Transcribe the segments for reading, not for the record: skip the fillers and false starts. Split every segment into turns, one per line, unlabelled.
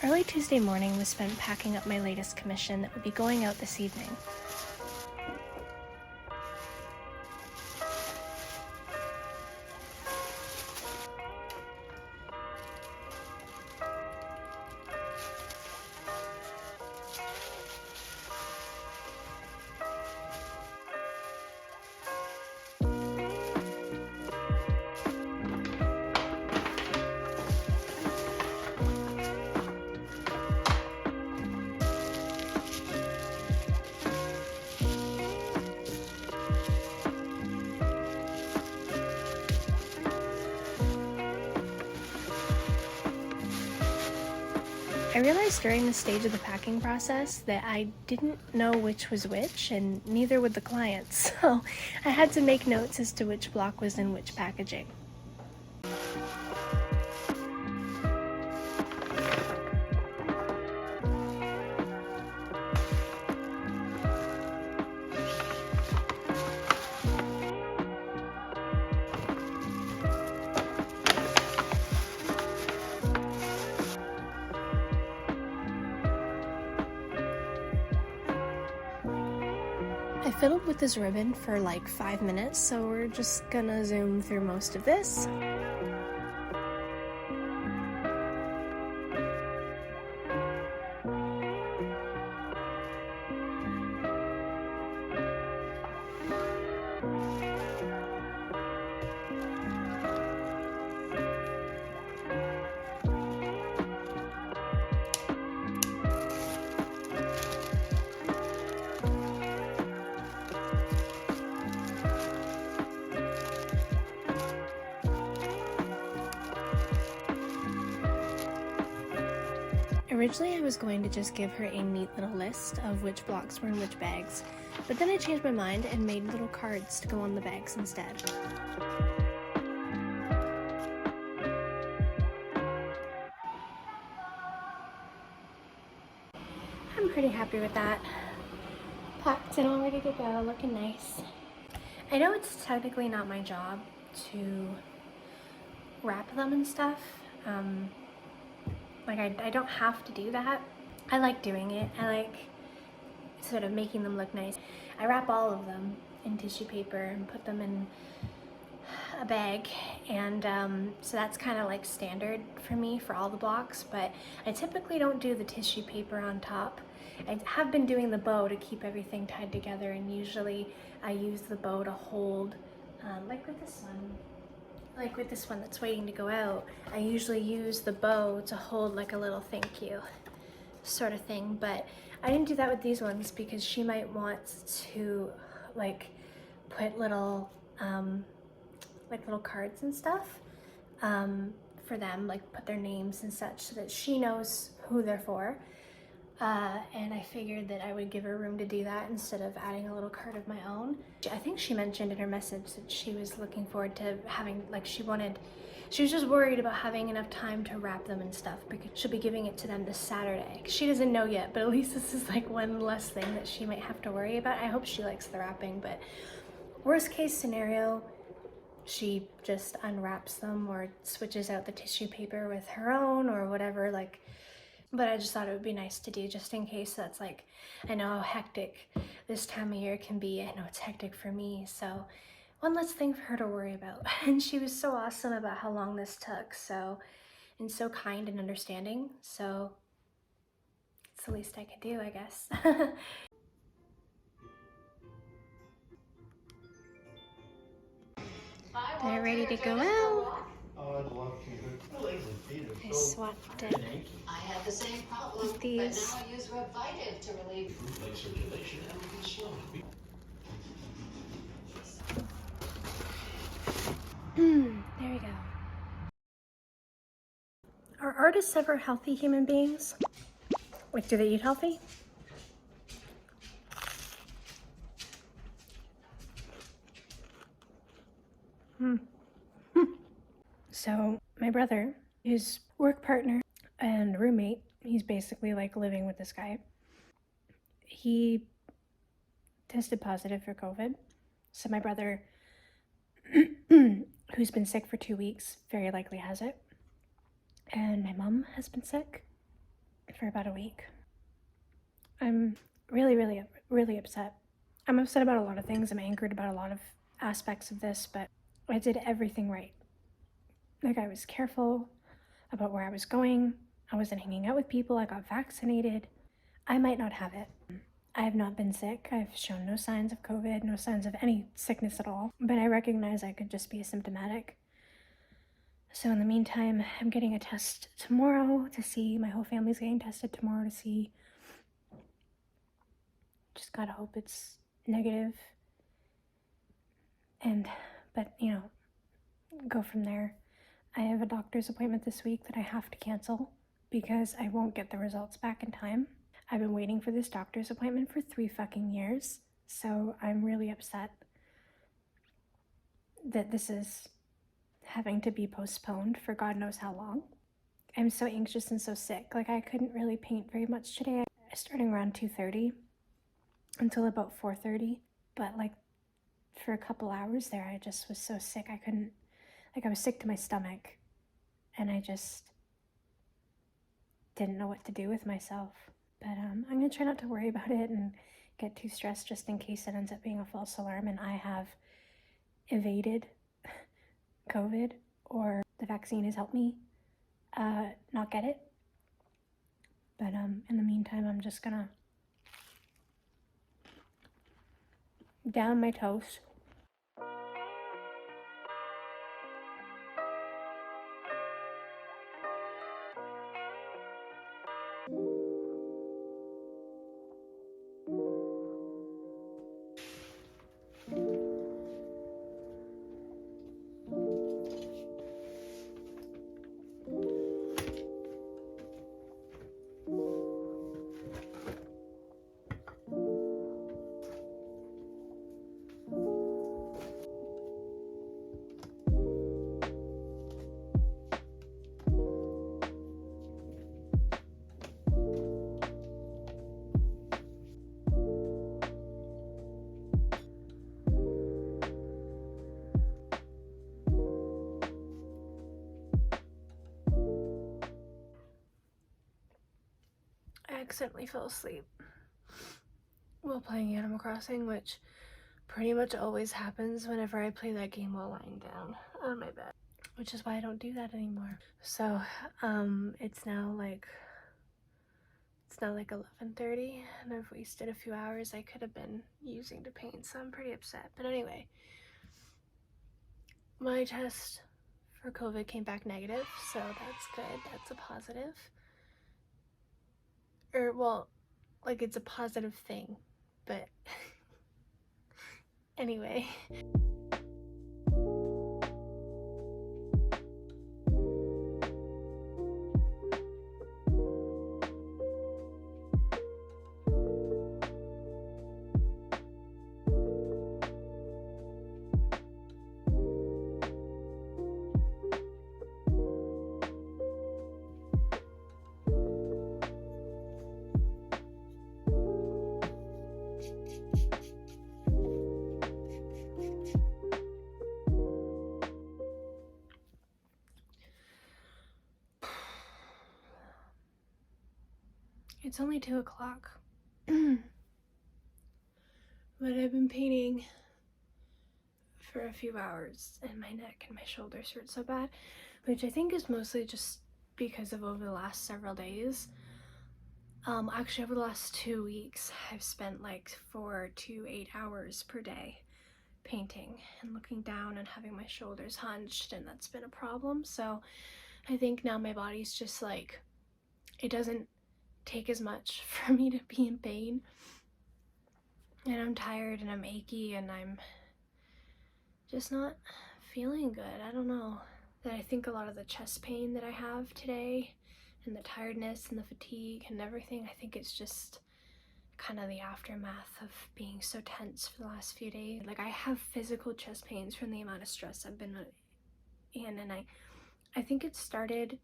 Early Tuesday morning was spent packing up my latest commission that would be going out this evening. I realized during the stage of the packing process that I didn't know which was which, and neither would the clients, so I had to make notes as to which block was in which packaging. I fiddled with this ribbon for like 5 minutes, so we're just gonna zoom through most of this. Originally, I was going to just give her a neat little list of which blocks were in which bags, but then I changed my mind and made little cards to go on the bags instead. I'm pretty happy with that. Packed and all ready to go, looking nice. I know it's technically not my job to wrap them and stuff. I don't have to do that. I like doing it. I like sort of making them look nice. I wrap all of them in tissue paper and put them in a bag, and so that's kind of like standard for me for all the blocks, but I typically don't do the tissue paper on top. I have been doing the bow to keep everything tied together, and usually I use the bow to hold, like with this one that's waiting to go out, I usually use the bow to hold like a little thank you sort of thing, but I didn't do that with these ones because she might want to like put little little cards and stuff for them, like put their names and such so that she knows who they're for. And I figured that I would give her room to do that instead of adding a little card of my own. I think she mentioned in her message that she was looking forward to having, like she was just worried about having enough time to wrap them and stuff because she'll be giving it to them this Saturday. She doesn't know yet, but at least this is like one less thing that she might have to worry about. I hope she likes the wrapping, but worst case scenario, she just unwraps them or switches out the tissue paper with her own or whatever, like. But I just thought it would be nice to do just in case. That's like, I know how hectic this time of year can be. I know it's hectic for me, so one less thing for her to worry about. And she was so awesome about how long this took, and so kind and understanding, so it's the least I could do, I guess. They're ready to go out.
Oh, I'd love to.
I swapped it
I had the same problem,
with these.
but now I use Revitive to relieve
Like circulation and we can slow
There we go. Are artists ever healthy human beings? Like, do they eat healthy? So my brother, who's work partner and roommate, he's basically like living with this guy. He tested positive for COVID. So my brother, who's been sick for 2 weeks, very likely has it. And my mom has been sick for about a week. I'm really upset. I'm upset about a lot of things. I'm angered about a lot of aspects of this, but I did everything right. Like, I was careful about where I was going. I wasn't hanging out with people. I got vaccinated. I might not have it. I have not been sick. I've shown no signs of COVID, no signs of any sickness at all. But I recognize I could just be asymptomatic. So in the meantime, I'm getting a test tomorrow to see. My whole family's getting tested tomorrow to see. Just gotta hope it's negative. But you know, go from there. I have a doctor's appointment this week that I have to cancel because I won't get the results back in time. I've been waiting for this doctor's appointment for 3 fucking years, so I'm really upset that this is having to be postponed for God knows how long. I'm so anxious and so sick. Like, I couldn't really paint very much today. I started around 2:30 until about 4:30, but like for a couple hours there, I just was so sick. I couldn't, like, I was sick to my stomach, and I just didn't know what to do with myself. But I'm gonna try not to worry about it and get too stressed just in case it ends up being a false alarm and I have evaded COVID or the vaccine has helped me not get it. But in the meantime, I'm just gonna down my toast. I accidentally fell asleep while playing Animal Crossing, which pretty much always happens whenever I play that game while lying down on my bed, which is why I don't do that anymore. So it's now like 11:30 and I've wasted a few hours I could have been using to paint, so I'm pretty upset. But anyway, my test for COVID came back negative, so that's good. That's a positive. Or, well, like, it's a positive thing, but anyway. It's only 2 o'clock, but I've been painting for a few hours and my neck and my shoulders hurt so bad, which I think is mostly just because of over the last several days. Actually over the last 2 weeks, I've spent like 4 to 8 hours per day painting and looking down and having my shoulders hunched, and that's been a problem. So I think now my body's just like, it doesn't take as much for me to be in pain, and I'm tired and I'm achy and I'm just not feeling good. I don't know, that I think a lot of the chest pain that I have today and the tiredness and the fatigue and everything, I think it's just kind of the aftermath of being so tense for the last few days. Like, I have physical chest pains from the amount of stress I've been in, and I think it started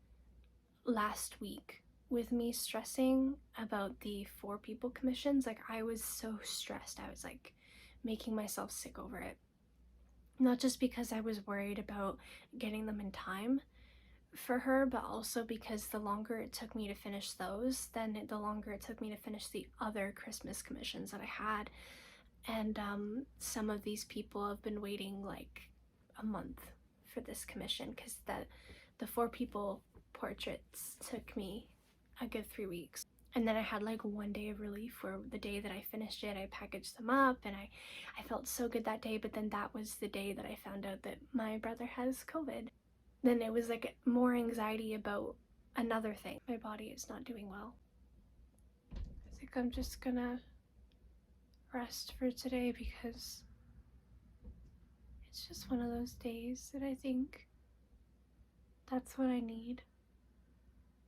last week with me stressing about the 4 people commissions. Like, I was so stressed. I was like making myself sick over it. Not just because I was worried about getting them in time for her, but also because the longer it took me to finish those, then the longer it took me to finish the other Christmas commissions that I had. And some of these people have been waiting like a month for this commission, because the 4 people portraits took me a good 3 weeks. And then I had like 1 day of relief where the day that I finished it, I packaged them up and I felt so good that day. But then that was the day that I found out that my brother has COVID. Then it was like more anxiety about another thing. My body is not doing well. I think I'm just gonna rest for today, because it's just one of those days that I think that's what I need.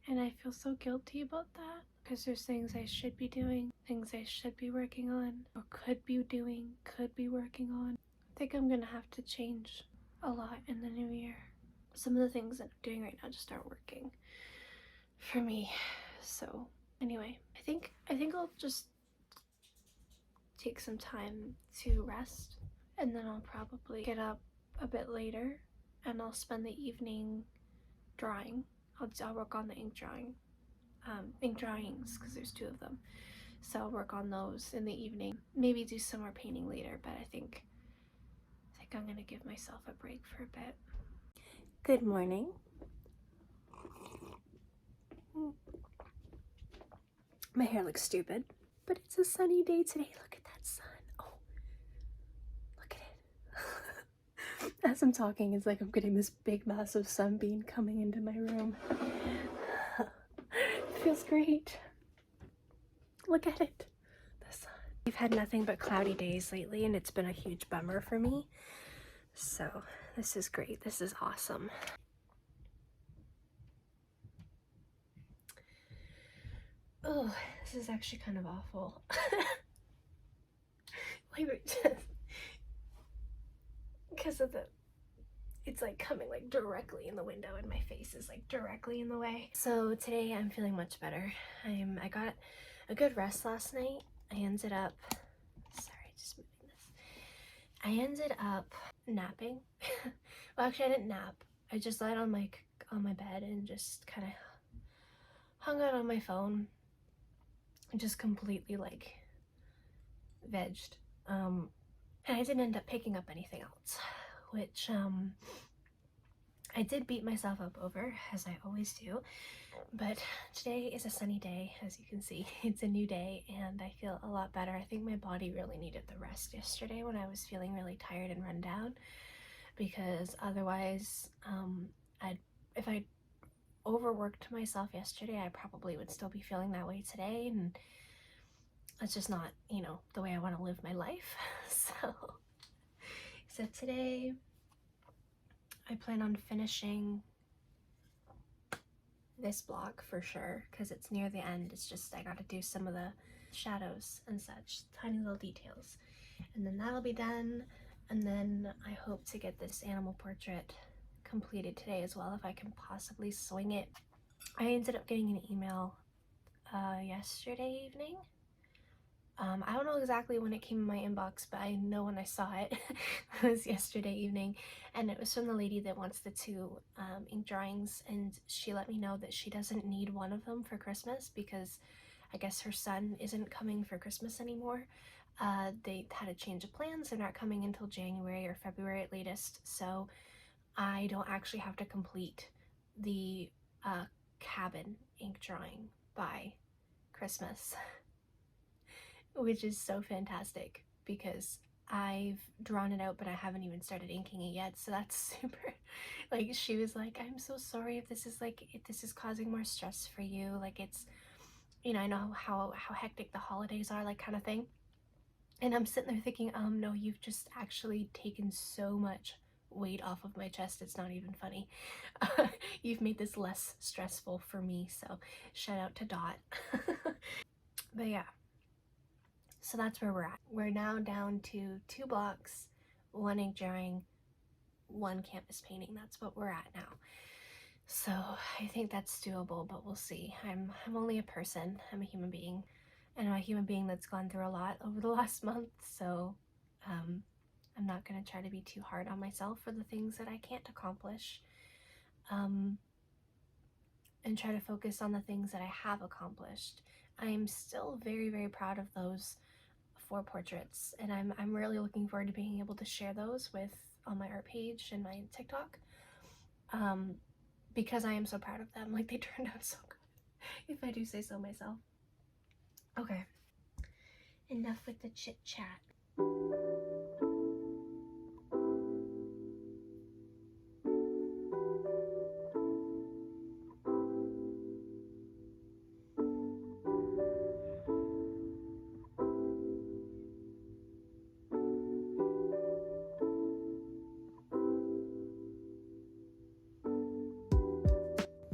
And I feel so guilty about that, because there's things I should be doing, things I should be working on, or could be doing, could be working on. I think I'm gonna have to change a lot in the new year. Some of the things that I'm doing right now just aren't working for me. So anyway, I think I'll just take some time to rest, and then I'll probably get up a bit later and I'll spend the evening drawing. I'll work on the ink drawings, because there's 2 of them. So I'll work on those in the evening. Maybe do some more painting later, but I think I'm gonna give myself a break for a bit. Good morning. My hair looks stupid, but it's a sunny day today. Look at that sun. Oh, look at it. As I'm talking, it's like I'm getting this big, massive sunbeam coming into my room. It feels great. Look at it. The sun. We've had nothing but cloudy days lately, and it's been a huge bummer for me. So this is great. This is awesome. Oh, this is actually kind of awful. Like, just because of it's like coming like directly in the window, and my face is like directly in the way. So today I'm feeling much better. I got a good rest last night. I ended up, sorry, just moving this. I ended up napping. Well, actually I didn't nap. I just lied on my bed and just kind of hung out on my phone and just completely like vegged. And I didn't end up picking up anything else, which I did beat myself up over, as I always do. But today is a sunny day, as you can see. It's a new day and I feel a lot better. I think my body really needed the rest yesterday when I was feeling really tired and run down, because otherwise if I overworked myself yesterday, I probably would still be feeling that way today, and that's just not, you know, the way I want to live my life. So today I plan on finishing this block for sure, because it's near the end. It's just I gotta do some of the shadows and such, tiny little details, and then that'll be done. And then I hope to get this animal portrait completed today as well, if I can possibly swing it. I ended up getting an email yesterday evening. I don't know exactly when it came in my inbox, but I know when I saw it, it was yesterday evening, and it was from the lady that wants the 2 ink drawings, and she let me know that she doesn't need one of them for Christmas, because I guess her son isn't coming for Christmas anymore. They had a change of plans. They're not coming until January or February at latest, so I don't actually have to complete the cabin ink drawing by Christmas, which is so fantastic, because I've drawn it out but I haven't even started inking it yet. So that's super, like, she was like, I'm so sorry if this is causing more stress for you, like, it's, you know, I know how hectic the holidays are, like, kind of thing. And I'm sitting there thinking, no, you've just actually taken so much weight off of my chest, it's not even funny. You've made this less stressful for me, so shout out to Dot. But yeah, so that's where we're at. We're now down to 2 blocks, 1 ink drawing, 1 canvas painting. That's what we're at now. So I think that's doable, but we'll see. I'm only a person. I'm a human being, and I'm a human being that's gone through a lot over the last month. So I'm not gonna try to be too hard on myself for the things that I can't accomplish, and try to focus on the things that I have accomplished. I am still very, very proud of those 4 portraits, and I'm really looking forward to being able to share those with on my art page and my TikTok. Because I am so proud of them. Like, they turned out so good, if I do say so myself. Okay, enough with the chit chat.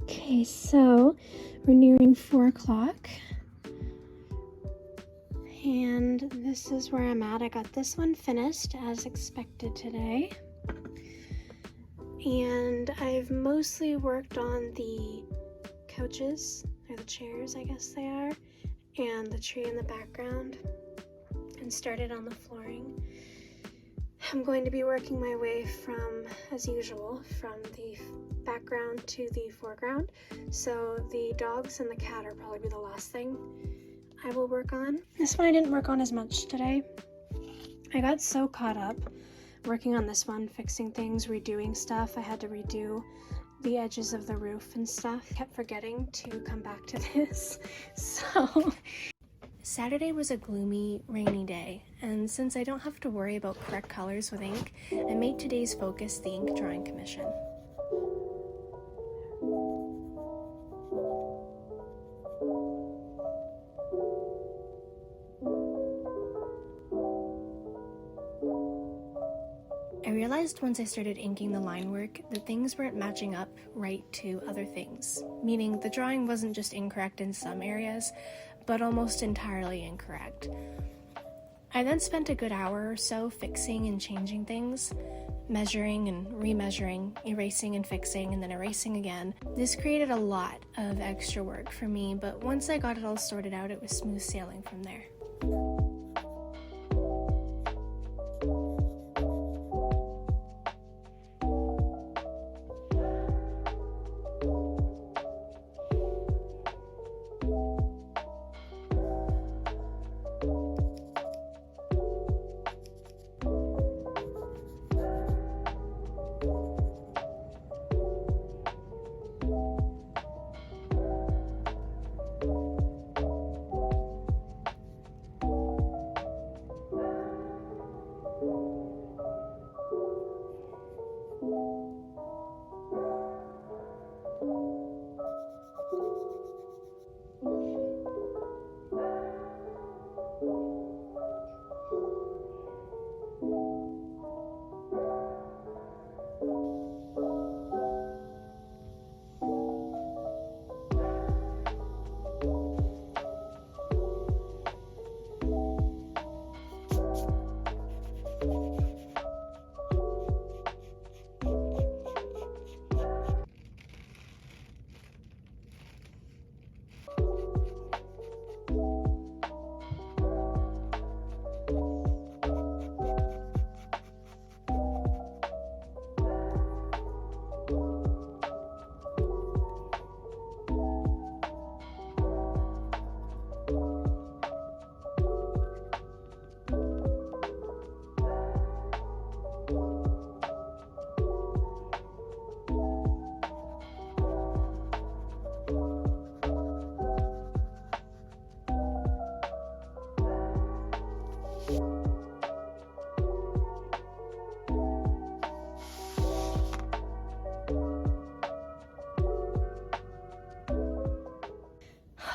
Okay, so we're nearing 4 o'clock. And this is where I'm at. I got this one finished as expected today. And I've mostly worked on the couches, or the chairs, I guess they are, and the tree in the background, and started on the flooring. I'm going to be working my way from, as usual, from the background to the foreground. So the dogs and the cat are probably the last thing I will work on. This one I didn't work on as much today. I got so caught up working on this one, fixing things, redoing stuff. I had to redo the edges of the roof and stuff. Kept forgetting to come back to this. So Saturday was a gloomy, rainy day, and since I don't have to worry about correct colors with ink, I made today's focus the ink drawing commission. I realized once I started inking the line work that things weren't matching up right to other things, meaning the drawing wasn't just incorrect in some areas, but almost entirely incorrect. I then spent a good hour or so fixing and changing things, measuring and remeasuring, erasing and fixing, and then erasing again. This created a lot of extra work for me, but once I got it all sorted out, it was smooth sailing from there.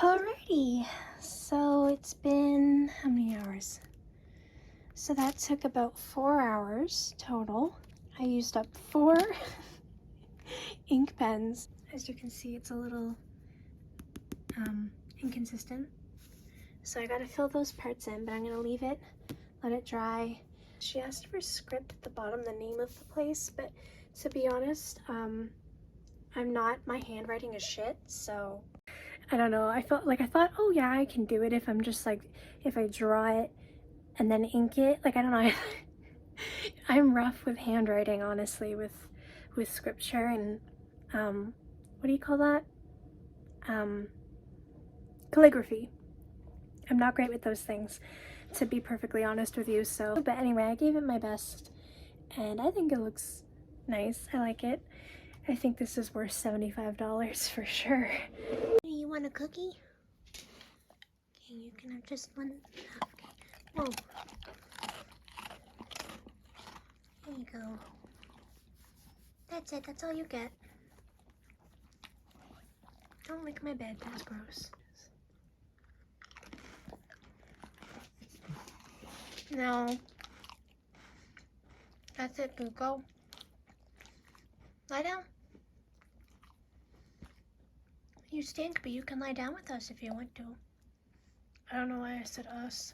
Alrighty, so it's been how many hours? So that took about 4 hours total. I used up 4 ink pens. As you can see, it's a little inconsistent. So I gotta fill those parts in, but I'm gonna leave it, let it dry. She asked for script at the bottom, the name of the place, but to be honest, my handwriting is shit, so I don't know. I thought, oh yeah, I can do it if I'm just like, if I draw it and then ink it. Like, I don't know. I'm rough with handwriting, honestly, with scripture and, what do you call that? Calligraphy. I'm not great with those things, to be perfectly honest with you, so. But anyway, I gave it my best, and I think it looks nice. I like it. I think this is worth $75 for sure. You want a cookie? Okay, you can have just one. Okay. Whoa. There you go. That's it. That's all you get. Don't lick my bed. That's gross. No. That's it, Boo. Go. Lie down. You stink, but you can lie down with us if you want to. I don't know why I said us.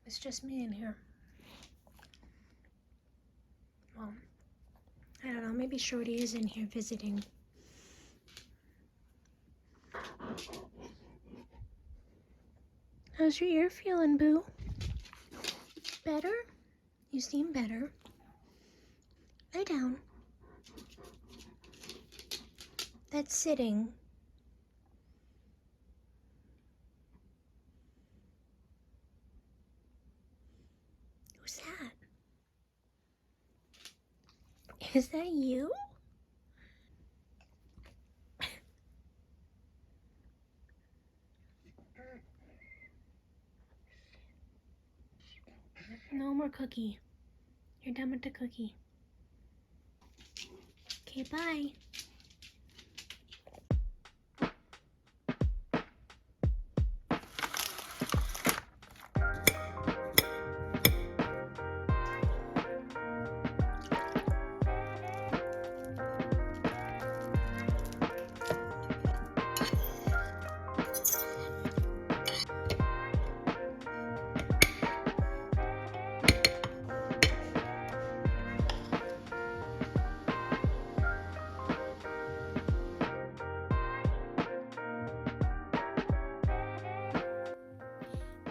It's just me in here. Well, I don't know. Maybe Shorty is in here visiting. How's your ear feeling, Boo? Better? You seem better. Lie down. That's sitting. Who's that? Is that you? No more cookie. You're done with the cookie. Okay, bye.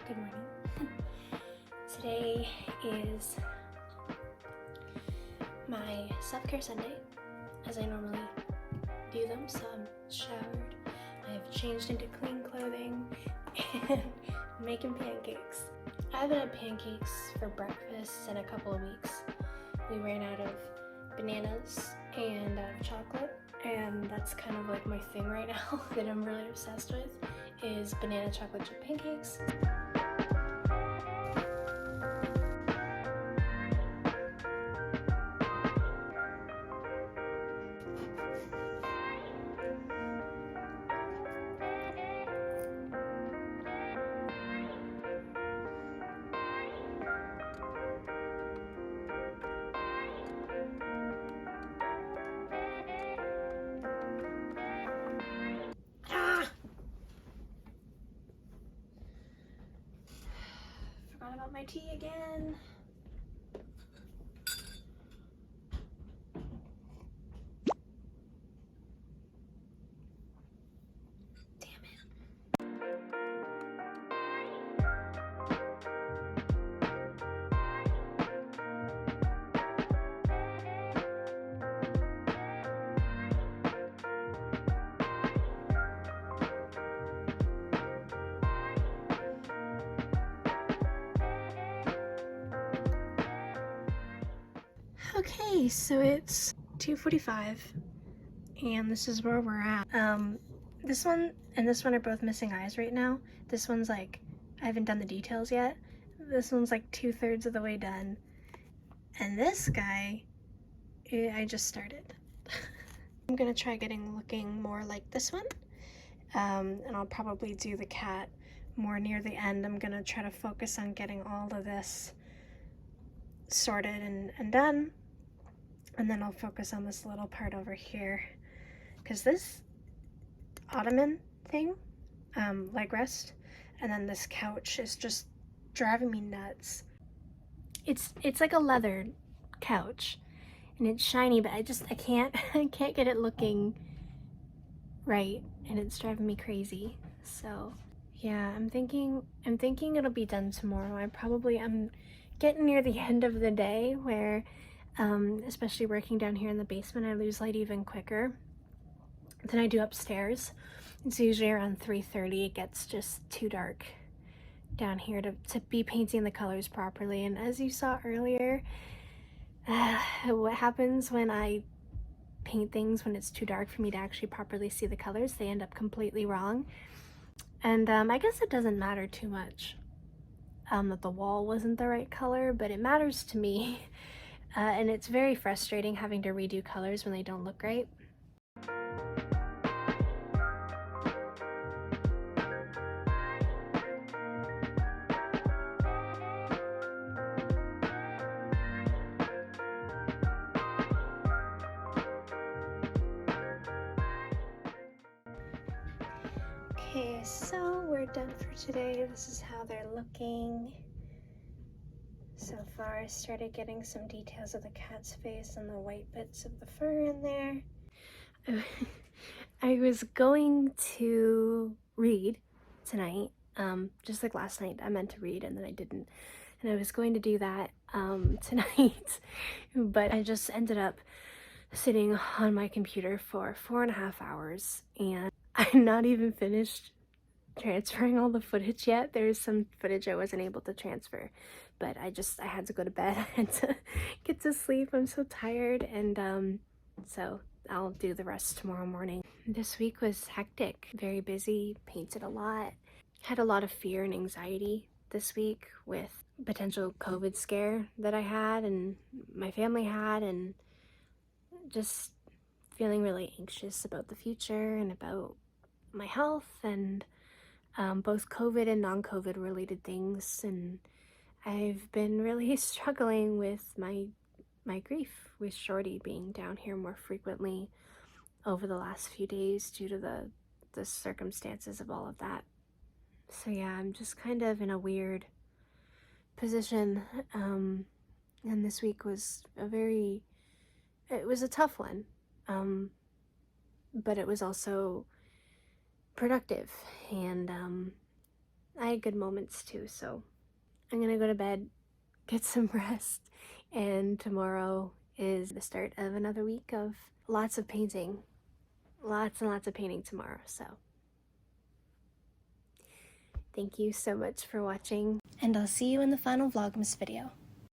Good morning. Today is my self-care Sunday, as I normally do them. So I'm showered, I've changed into clean clothing, and making pancakes. I haven't had pancakes for breakfast in a couple of weeks. We ran out of bananas and chocolate, and that's kind of like my thing right now that I'm really obsessed with, is banana chocolate chip pancakes. Forgot about my tea again. Damn it. Okay, so it's 2:45 and this is where we're at. This one and this one are both missing eyes right now. This one's like, I haven't done the details yet. This one's like 2/3 of the way done. And this guy, I just started. I'm gonna try looking more like this one. And I'll probably do the cat more near the end. I'm gonna try to focus on getting all of this sorted and done, and then I'll focus on this little part over here, because this ottoman thing, leg rest, and then this couch is just driving me nuts. It's like a leather couch, and it's shiny, but I can't I can't get it looking right, and it's driving me crazy. So yeah, I'm thinking it'll be done tomorrow. I'm getting near the end of the day where especially working down here in the basement, I lose light even quicker than I do upstairs. It's usually around 3:30. It gets just too dark down here to be painting the colors properly. And as you saw earlier, what happens when I paint things when it's too dark for me to actually properly see the colors, they end up completely wrong. And I guess it doesn't matter too much that the wall wasn't the right color, but it matters to me. And it's very frustrating having to redo colors when they don't look right. Okay, so we're done for today. This is how they're looking so far. I started getting some details of the cat's face and the white bits of the fur in there. I was going to read tonight, just like last night. I meant to read and then I didn't. And I was going to do that tonight, but I just ended up sitting on my computer for 4.5 hours, and I'm not even finished transferring all the footage yet. There's some footage I wasn't able to transfer, but I had to go to bed. I had to get to sleep. I'm so tired, and so I'll do the rest tomorrow morning. This week was hectic, very busy, painted a lot, had a lot of fear and anxiety this week with potential COVID scare that I had and my family had, and just feeling really anxious about the future and about my health and both COVID and non-COVID related things. And I've been really struggling with my grief, with Shorty being down here more frequently over the last few days due to the circumstances of all of that. So yeah, I'm just kind of in a weird position, and this week was it was a tough one, but it was also productive, and I had good moments too. So I'm gonna go to bed, get some rest, and tomorrow is the start of another week of lots of painting. Lots and lots of painting tomorrow. So thank you so much for watching, and I'll see you in the final Vlogmas video.